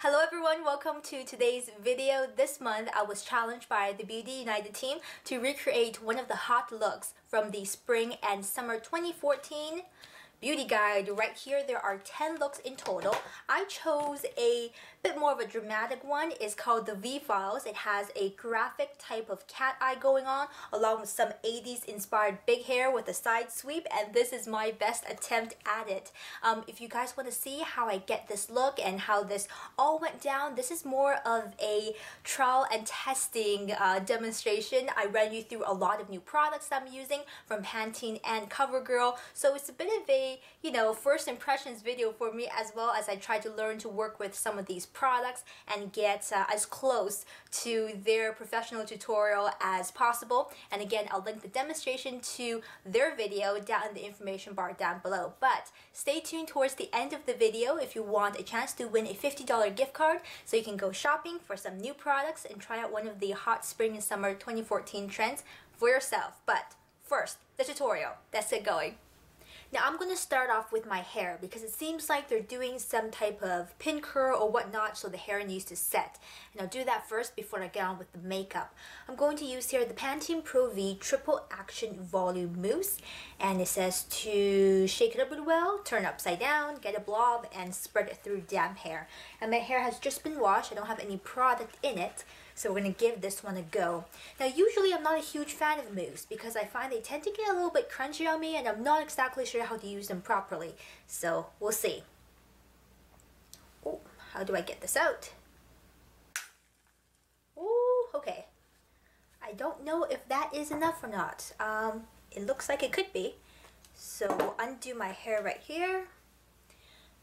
Hello everyone, welcome to today's video. This month I was challenged by the Beauty United team to recreate one of the hot looks from the Spring and Summer 2014 Beauty Guide. Right here there are 10 looks in total. I chose a bit more of a dramatic one. It's called the V-Files. It has a graphic type of cat eye going on along with some 80s inspired big hair with a side sweep, and this is my best attempt at it. If you guys want to see how I get this look and how this all went down, this is more of a trial and testing demonstration. I ran you through a lot of new products that I'm using from Pantene and CoverGirl, so it's a bit of a first impressions video for me, as well as I try to learn to work with some of these products and get as close to their professional tutorial as possible. And again, I'll link the demonstration to their video down in the information bar down below. But stay tuned towards the end of the video if you want a chance to win a $50 gift card so you can go shopping for some new products and try out one of the hot spring and summer 2014 trends for yourself. But first, the tutorial. Let's get going. Now I'm going to start off with my hair because it seems like they're doing some type of pin curl or whatnot, so the hair needs to set. And I'll do that first before I get on with the makeup. I'm going to use here the Pantene Pro V Triple Action Volume Mousse, and it says to shake it up really well, turn it upside down, get a blob, and spread it through damp hair. And my hair has just been washed. I don't have any product in it, so we're going to give this one a go. Now usually I'm not a huge fan of mousse because I find they tend to get a little bit crunchy on me and I'm not exactly sure how to use them properly. So we'll see. Oh, how do I get this out? Oh, okay. I don't know if that is enough or not. It looks like it could be. So we'll undo my hair right here.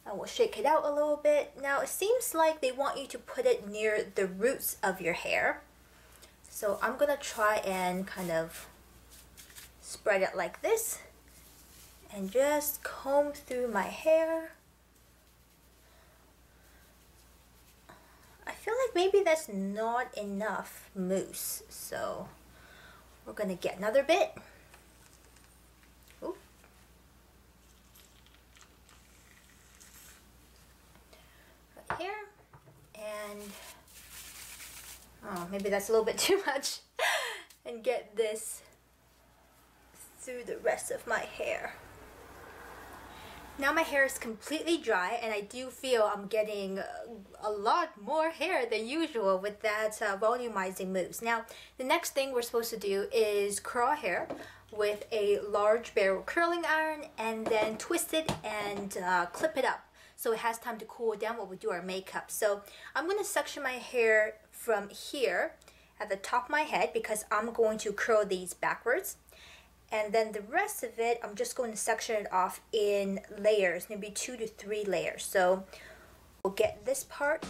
And we'll shake it out a little bit. Now it seems like they want you to put it near the roots of your hair. So I'm going to try and kind of spread it like this and just comb through my hair. I feel like maybe that's not enough mousse, so we're going to get another bit. Ooh. Right here, and oh, maybe that's a little bit too much, and get this through the rest of my hair. Now my hair is completely dry, and I do feel I'm getting a lot more hair than usual with that volumizing mousse. Now the next thing we're supposed to do is curl hair with a large barrel curling iron and then twist it and clip it up so it has time to cool down while we do our makeup. So I'm going to section my hair from here at the top of my head because I'm going to curl these backwards. And then the rest of it, I'm just going to section it off in layers, maybe 2 to 3 layers. So we'll get this part.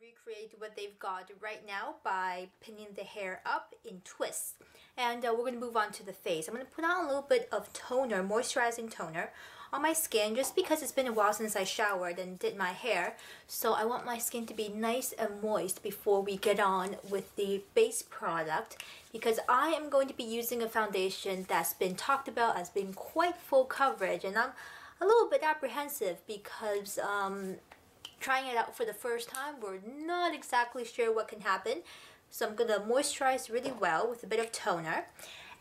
Recreate what they've got right now by pinning the hair up in twists. And we're going to move on to the face. I'm going to put on a little bit of toner, moisturizing toner on my skin just because it's been a while since I showered and did my hair, so I want my skin to be nice and moist before we get on with the base product, because I am going to be using a foundation that's been talked about as being quite full coverage, and I'm a little bit apprehensive because trying it out for the first time, we're not exactly sure what can happen. So I'm going to moisturize really well with a bit of toner.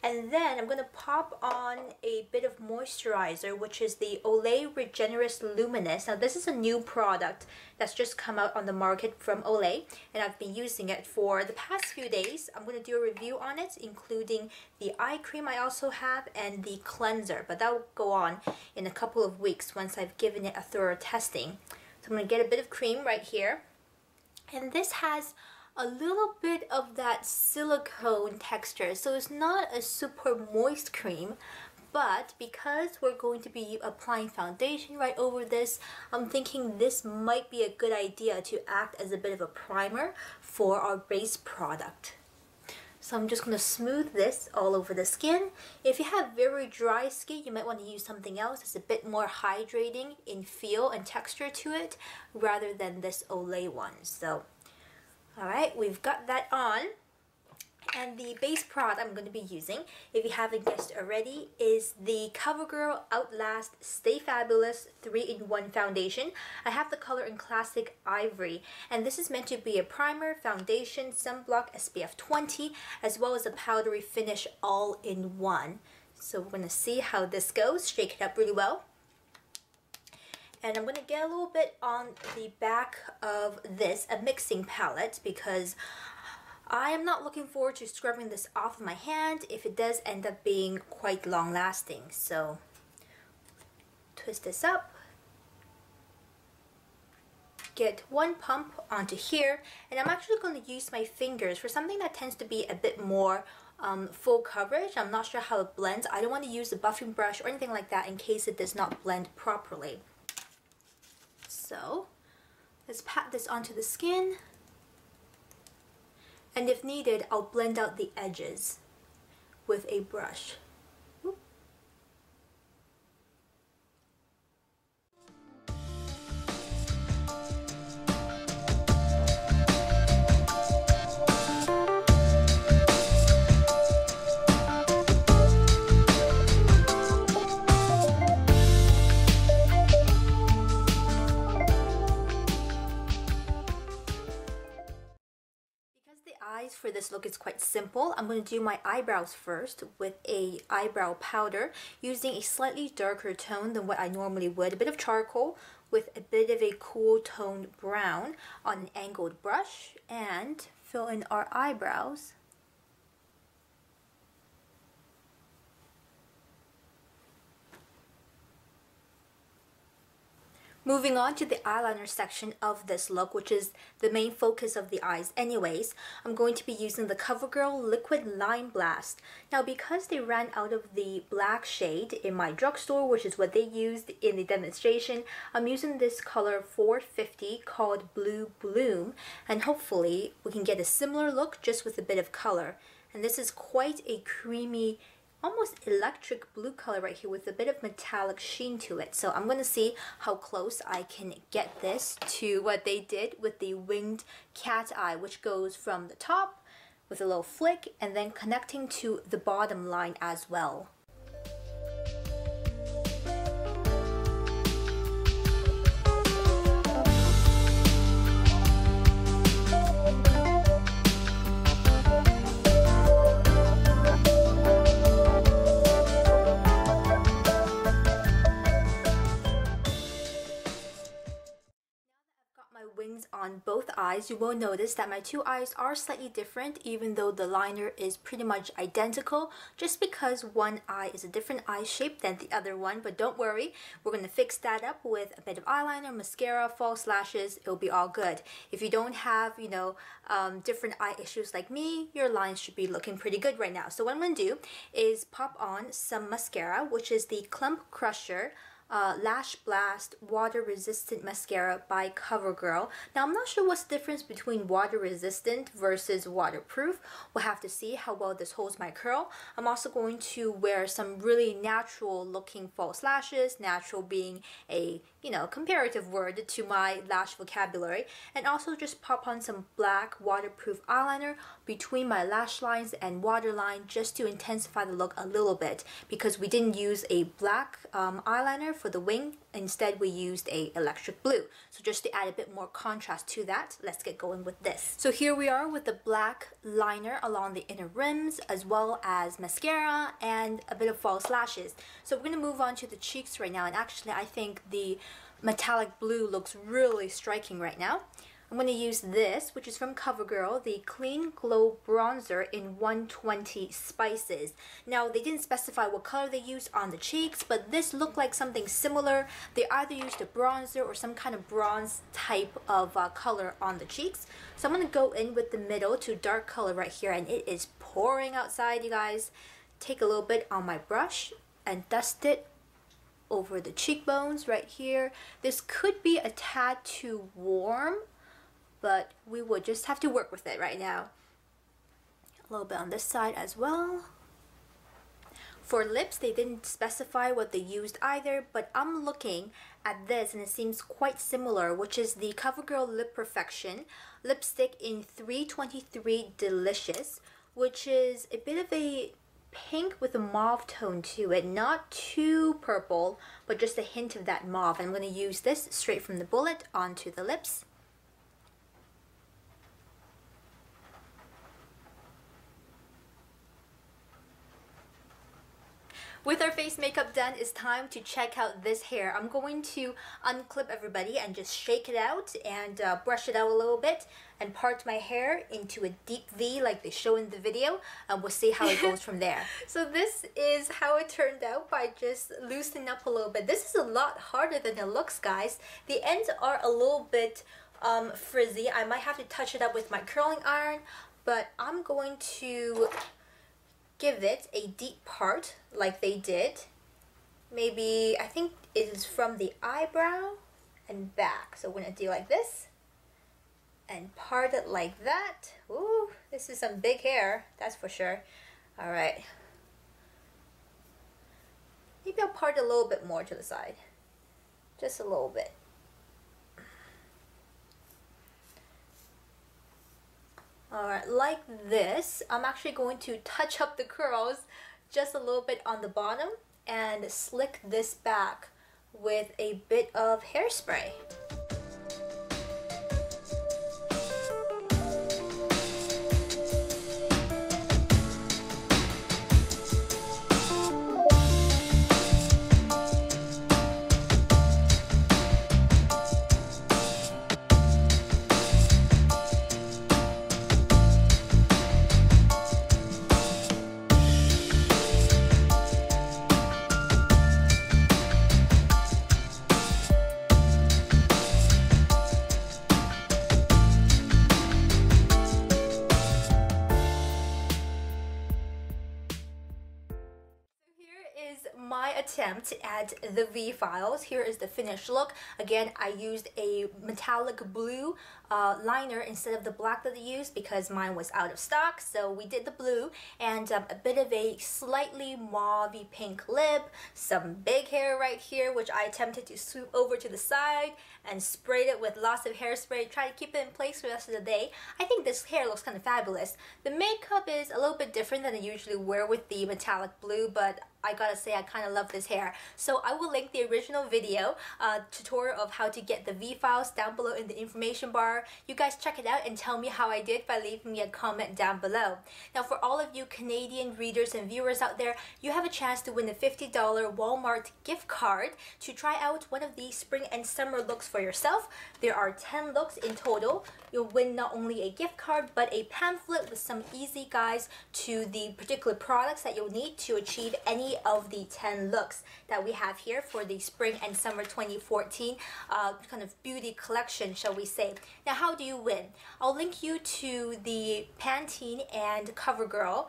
And then I'm going to pop on a bit of moisturizer, which is the OLAY Regenerist Luminous. Now this is a new product that's just come out on the market from OLAY, and I've been using it for the past few days. I'm going to do a review on it, including the eye cream I also have and the cleanser, but that will go on in a couple of weeks once I've given it a thorough testing. So I'm going to get a bit of cream right here, and this has a little bit of that silicone texture, so it's not a super moist cream, but because we're going to be applying foundation right over this, I'm thinking this might be a good idea to act as a bit of a primer for our base product. So I'm just going to smooth this all over the skin. If you have very dry skin, you might want to use something else that's a bit more hydrating in feel and texture to it rather than this Olay one. So, alright, we've got that on. And the base product I'm going to be using, if you haven't guessed already, is the CoverGirl Outlast Stay Fabulous 3-in-1 Foundation. I have the color in Classic Ivory, and this is meant to be a primer, foundation, sunblock, SPF 20, as well as a powdery finish all in one. So we're going to see how this goes. Shake it up really well. And I'm going to get a little bit on the back of this, a mixing palette, because I am not looking forward to scrubbing this off of my hand if it does end up being quite long lasting. So twist this up, get one pump onto here, and I'm actually going to use my fingers for something that tends to be a bit more full coverage. I'm not sure how it blends. I don't want to use a buffing brush or anything like that in case it does not blend properly. So let's pat this onto the skin. And if needed, I'll blend out the edges with a brush. Whoop. For this look is quite simple. I'm going to do my eyebrows first with a eyebrow powder using a slightly darker tone than what I normally would, a bit of charcoal with a bit of a cool toned brown on an angled brush, and fill in our eyebrows. Moving on to the eyeliner section of this look, which is the main focus of the eyes anyways, I'm going to be using the CoverGirl Liquid Line Blast. Now, because they ran out of the black shade in my drugstore, which is what they used in the demonstration, I'm using this color 450 called Blue Bloom, and hopefully we can get a similar look just with a bit of color. And this is quite a creamy, almost electric blue color right here with a bit of metallic sheen to it. So I'm going to see how close I can get this to what they did with the winged cat eye, which goes from the top with a little flick and then connecting to the bottom line as well. On both eyes, you will notice that my two eyes are slightly different, even though the liner is pretty much identical, just because one eye is a different eye shape than the other one. But don't worry, we're going to fix that up with a bit of eyeliner, mascara, false lashes. It'll be all good. If you don't have, different eye issues like me, your lines should be looking pretty good right now. So what I'm going to do is pop on some mascara, which is the Clump Crusher Lash Blast Water Resistant Mascara by CoverGirl. Now, I'm not sure what's the difference between water resistant versus waterproof. We'll have to see how well this holds my curl. I'm also going to wear some really natural looking false lashes, natural being a comparative word to my lash vocabulary, and also just pop on some black waterproof eyeliner between my lash lines and waterline just to intensify the look a little bit, because we didn't use a black eyeliner for the wing. Instead, we used a electric blue. So just to add a bit more contrast to that, let's get going with this. So here we are with the black liner along the inner rims, as well as mascara and a bit of false lashes. So we're going to move on to the cheeks right now, and actually I think the metallic blue looks really striking right now. I'm going to use this, which is from CoverGirl, the Clean Glow Bronzer in 120 Spices. Now, they didn't specify what color they used on the cheeks, but this looked like something similar. They either used a bronzer or some kind of bronze type of color on the cheeks. So I'm going to go in with the middle to dark color right here, and it is pouring outside, you guys. Take a little bit on my brush and dust it over the cheekbones right here. This could be a tad too warm, but we will just have to work with it right now. A little bit on this side as well. For lips, they didn't specify what they used either, but I'm looking at this and it seems quite similar, which is the CoverGirl Lip Perfection lipstick in 323 Delicious, which is a bit of a pink with a mauve tone to it. Not too purple, but just a hint of that mauve. And I'm going to use this straight from the bullet onto the lips. With our face makeup done, it's time to check out this hair. I'm going to unclip everybody and just shake it out and brush it out a little bit and part my hair into a deep V like they show in the video, and we'll see how it goes from there. So this is how it turned out by just loosening up a little bit. This is a lot harder than it looks, guys. The ends are a little bit frizzy. I might have to touch it up with my curling iron, but I'm going to give it a deep part like they did. Maybe, I think it is from the eyebrow and back. So we're gonna do like this and part it like that. Ooh, this is some big hair, that's for sure. All right. Maybe I'll part it a little bit more to the side. Just a little bit. Alright, like this. I'm actually going to touch up the curls just a little bit on the bottom and slick this back with a bit of hairspray. My attempt at the V-files. Here is the finished look. Again, I used a metallic blue liner instead of the black that I used because mine was out of stock. So we did the blue and a bit of a slightly mauve pink lip, some big hair right here, which I attempted to swoop over to the side and sprayed it with lots of hairspray, try to keep it in place for the rest of the day. I think this hair looks kind of fabulous. The makeup is a little bit different than I usually wear with the metallic blue, but I gotta say I kind of love this hair. So I will link the original video tutorial of how to get the V-files down below in the information bar. You guys check it out and tell me how I did by leaving me a comment down below. Now for all of you Canadian readers and viewers out there, you have a chance to win a $50 Walmart gift card to try out one of these spring and summer looks for yourself. There are 10 looks in total. You'll win not only a gift card but a pamphlet with some easy guides to the particular products that you'll need to achieve any of the 10 looks that we have here for the spring and summer 2014 kind of beauty collection, shall we say. Now how do you win? I'll link you to the Pantene and CoverGirl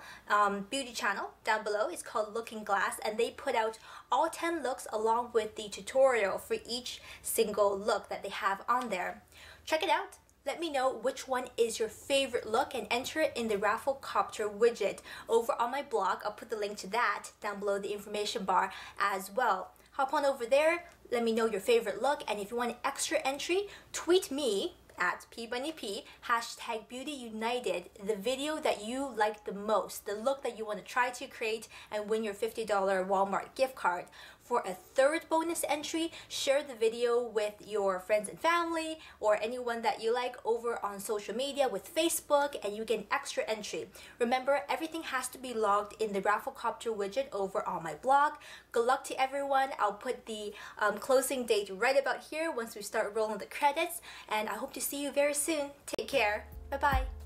beauty channel down below. It's called Looking Glass, and they put out all 10 looks along with the tutorial for each single look that they have on there. Check it out. Let me know which one is your favorite look and enter it in the raffle copter widget over on my blog. I'll put the link to that down below the information bar as well. Hop on over there, let me know your favorite look, and if you want an extra entry, tweet me at PBunnyP, #BeautyUnited, the video that you like the most, the look that you want to try to create and win your $50 Walmart gift card. For a third bonus entry, share the video with your friends and family or anyone that you like over on social media with Facebook, and you get an extra entry. Remember, everything has to be logged in the Rafflecopter widget over on my blog. Good luck to everyone. I'll put the closing date right about here once we start rolling the credits, and I hope to see you very soon. Take care. Bye-bye.